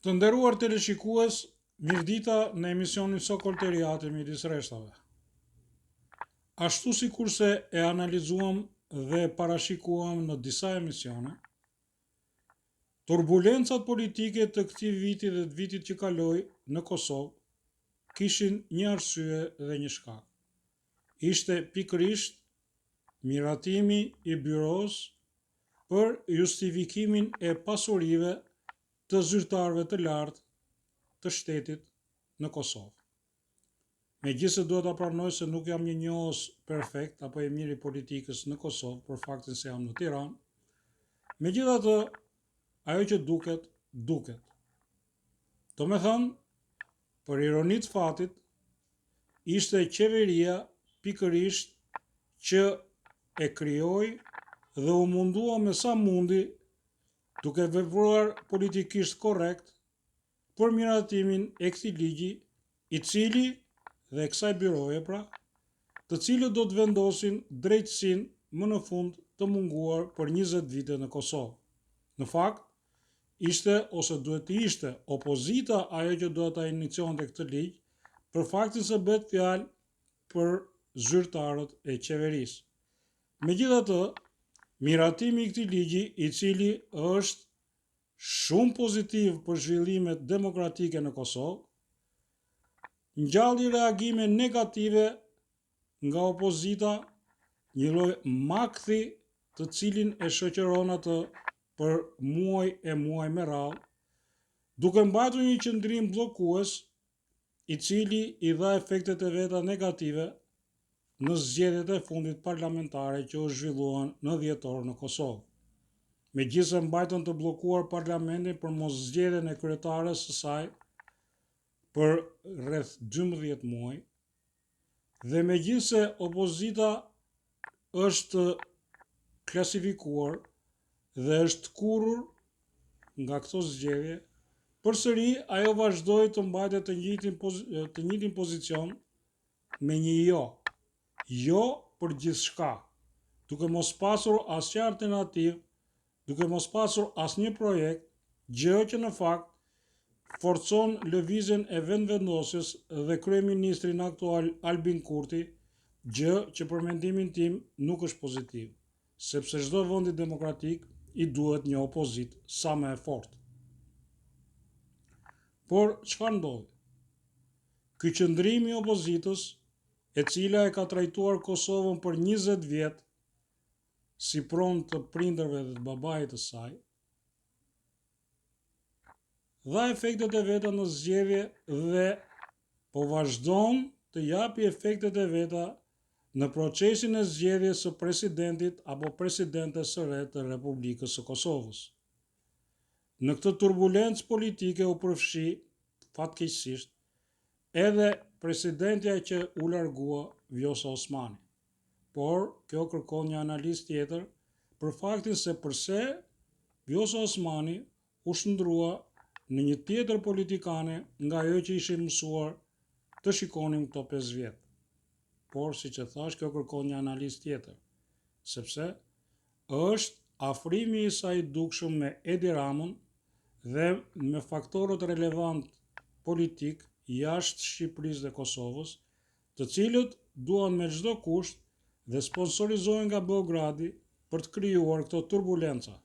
Të nderuar teleshikues, mirëdita në emisionin Sokol të Riati midis rreshtave. Ashtu si kurse e analizuam dhe parashikuam në disa emisione, turbulencat politike të këtij viti dhe të vitit që kaloi në Kosovë kishin një arsye dhe një shkak. Ishte pikërisht miratimi i byros për justifikimin e pasurive të zyrtarëve të lartë të shtetit në Kosovë. Megjithëse duhet ta pranoj se nuk jam një njohës perfekt apo i mirë i politikës në Kosovë për faktin se jam në Tiranë, megjithatë ajo që duket. Do me thënë, për ironi të fatit, ishte qeveria pikërisht që e krijoi dhe u mundua me sa mundi, duke vepruar politikisht korrekt, për miratimin e këtij ligji, i cili dhe kësaj byroje pra, të cilët do të vendosin drejtësinë më në fund të munguar për 20 vite në Kosovë. Në fakt, ishte ose duhet të ishte opozita ajo që duhet ta inicionte këtë ligj, për faktin se bëhet fjalë për zyrtarët e qeverisë. Megjithatë, miratimi i këtij ligji, i cili është shumë pozitiv për zhvillimet demokratike në Kosovë, ngjalli reagime negative nga opozita, një lloj makthi të cilin e shoqëron atë për muaj e muaj me radhë, duke mbajtur një qëndrim bllokues, i cili i dha efektet e veta negative në zgjedhjet e fundit parlamentare që u zhvilluan në dhjetor në Kosovë. Megjithëse mbajtën të bllokuar parlamentin për mos zgjedhjen e kryetares së saj për rreth 12 muaj, dhe megjithëse opozita është klasifikuar dhe është kurrur nga këto zgjedhje, përsëri ajo vazhdoi të mbajtë të njëjtin pozicion me një jo për gjithçka, duke mos pasur asnjë alternativë, duke mos pasur asnjë projekt, gjë që në fakt forcon lëvizjen e vendvendosjes dhe kryeministrin aktual Albin Kurti, gjë që për mendimin tim nuk është pozitiv, sepse çdo vendi demokratik i duhet një opozitë sa më e fortë. Por çfarë ndodhi? Ky qëndrim i opozitës, e cila e ka trajtuar Kosovën për 20 vjet si pronë të prindërve dhe të babait të saj, dha efektet e veta në zgjedhje dhe po vazhdon të japi efektet e veta në procesin e zgjedhjes së presidentit apo presidentes së re të Republikës së Kosovës. Në këtë turbulencë politike u përfshi, fatkeqësisht, edhe presidentja që u largua, Vjosa Osmani. Por kjo kërkon një analizë tjetër për faktin se përse Vjosa Osmani u shndrua në një tjetër politikane nga ajo që ishim mësuar të shikonim këto 5 vjet. Por, siç e thash, kjo kërkon një analizë tjetër, sepse është afrimi i saj i dukshëm me Edi Ramën dhe me faktorët relevant politik jashtë Shqipërisë dhe Kosovës, të cilët duan me çdo kusht dhe sponsorizohen nga Beogradi për të krijuar këto turbulenca.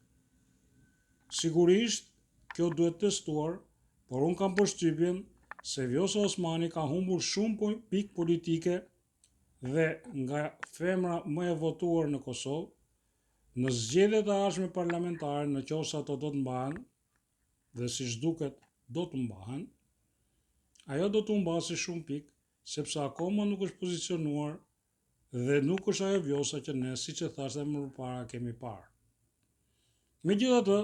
Sigurisht, kjo duhet testuar, por unë kam përshtypjen se Vjosa Osmani ka humbur shumë pikë politike dhe nga femra më e votuar në Kosovë, në zgjedhjet e ardhshme parlamentare, në qoftë se ato do të mbahen, dhe siç duket do të mbahen, ajo do të humbasë shumë pikë, sepse akoma nuk është pozicionuar dhe nuk është ajo Vjosa që ne, siç e thash dhe më parë, kemi parë. Megjithatë,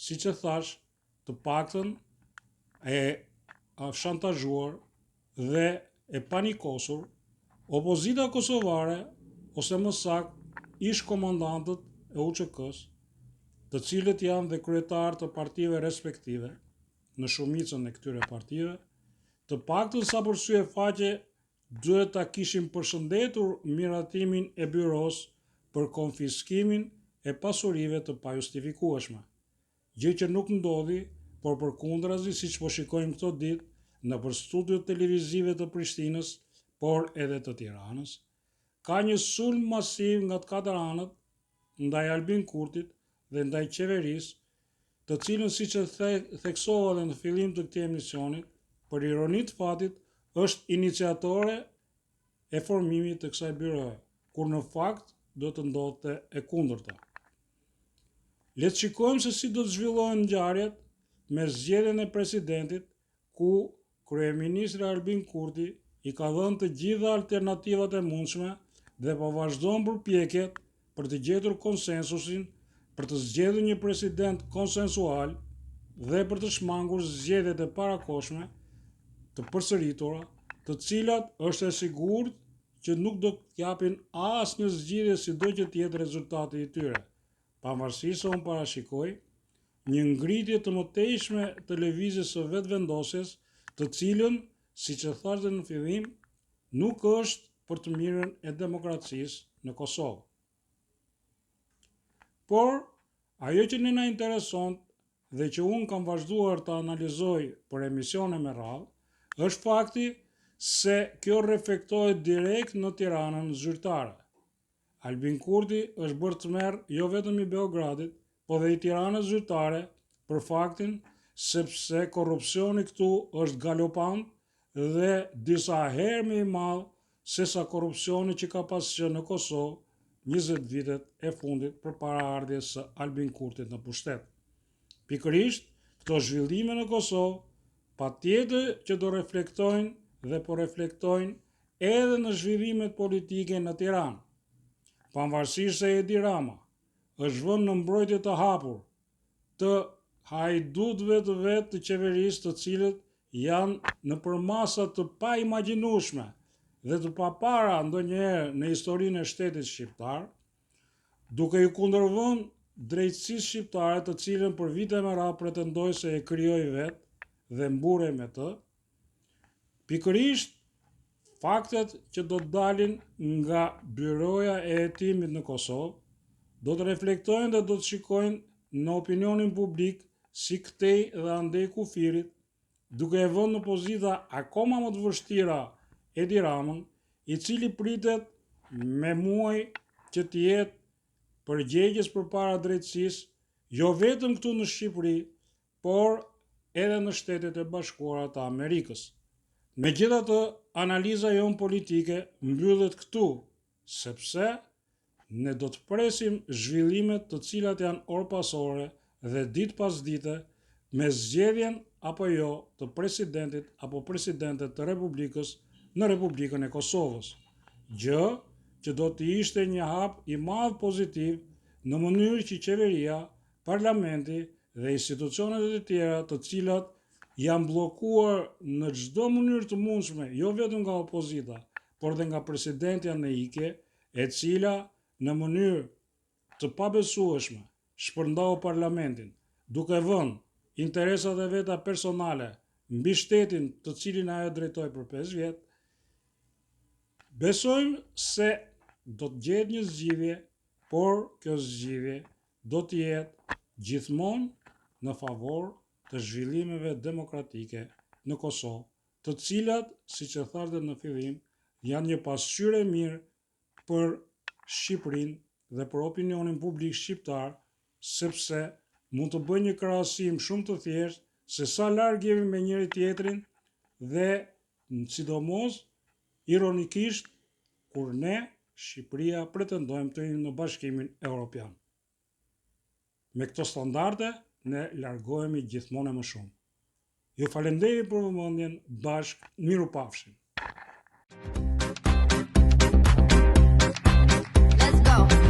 siç e thash, të paktën e shantazhuar dhe e panikosur, opozita kosovare, ose më saktë ish komandantët e UÇK-s, të cilët janë dhe kryetarë të partive respektive, në shumicën e këtyre partive, të paktën sa për sy e faqe duhet ta kishin përshëndetur miratimin e byros për konfiskimin e pasurive të pajustifikueshme, gjë që nuk ndodhi por përkundrazi, siç po shikojmë këto ditë nëpër studiot televizive të Prishtinës, por edhe të Tiranës, ka një sulm masiv nga të katër anët ndaj Albin Kurtit dhe ndaj qeverisë, të cilën siç e theksova edhe në fillim të këtij emisioni, për ironi të fatit, është iniciatore e formimit të kësaj byroje, kur në fakt do të ndodhte e kundërta. Le të shikojmë se si do të zhvillohen ngjarjet me zgjedhjen e presidentit, ku kryeministri Albin Kurti i ka dhënë të gjitha alternativat e mundshme dhe po vazhdon përpjekjet për të gjetur konsensusin për të zgjedhur një president konsensual dhe për të shmangur zgjedhjet e parakohshme të përsëritura, të cilat është e sigurt që nuk do të japin asnjë zgjidhje sido që të jetë rezultati i tyre, pavarësisht se unë parashikoj një ngritje të mëtejshme të lëvizjes së vetëvendosjes, të cilën, siç e thash në fillim, nuk është për të mirën e demokracisë në Kosovë. Por, ajo që ne na intereson dhe që unë kam vazhduar të analizoj për emisione me radhë, është fakti se kjo reflektohet direkt në Tiranën zyrtare. Albin Kurti është bërë tmerr jo vetëm i Beogradit, po dhe i Tiranës zyrtare për faktin sepse korrupsioni këtu është galopant dhe disa herë më i madh se sa korrupsioni që ka pasur në Kosovë 20 vitet e fundit përpara ardhjes së Albin Kurtit në pushtet. Pikërisht, këto zhvillime në Kosovë patjetër që do reflektojnë dhe po reflektojnë edhe në zhvillimet politike në Tiranë. Pavarësisht se Edi Rama është vënë në mbrojtje të hapur të hajdutëve të vetë të qeverisë, të cilët janë në përmasa të paimagjinueshme dhe të papara ndonjëherë në historinë e shtetit shqiptar, duke i kundërvënë drejtësisë shqiptare, të cilën për vite me radhë pretendoi se e krijoi vetë dhe mbure me të, pikërisht faktet që do të dalin nga byroja e hetimit në Kosovë do të reflektojnë dhe do të shikojnë në opinionin publik si këtej dhe andej kufirit, duke e vënë në pozita akoma më të vështira Edi Ramën, i cili pritet me muaj që të jetë përgjegjës përpara drejtësisë, jo vetëm këtu në Shqipëri, por edhe në Shtetet e Bashkuara të Amerikës. Megjithatë, analiza jonë politike mbyllet këtu, sepse ne do të presim zhvillimet të cilat janë orë pas ore dhe ditë pas dite me zgjedhjen apo jo të presidentit apo presidentet të Republikës në Republikën e Kosovës. Gjë që do të ishte një hap i madh pozitiv në mënyrë që qeveria, parlamenti dhe institucionet e tjera të cilat janë bllokuar në çdo mënyrë të mundshme, jo vetëm nga opozita, por dhe nga presidentja në ikje, e cila në mënyrë të pabesueshme shpërndau parlamentin, duke vënë interesat e veta personale mbi shtetin të cilin ajo drejtoi për 5 vjet, besojmë se do të gjetë një zgjidhje, por kjo zgjidhje do të jetë gjithmonë në favor të zhvillimeve demokratike në Kosovë, të cilat, siç e thash në fillim, janë një pasqyrë e mirë për Shqipërinë dhe për opinionin publik shqiptar, sepse mund të bëjë një krahasim shumë të thjeshtë se sa larg jemi me njëri tjetrin dhe sidomos ironikisht kur ne, Shqipëria, pretendojmë të jemi në Bashkimin Evropian. Me këto standarde, ne largohemi gjithmonë më shumë. Ju falenderoj për vëmendjen, bashkë mirupafshim. Let's go.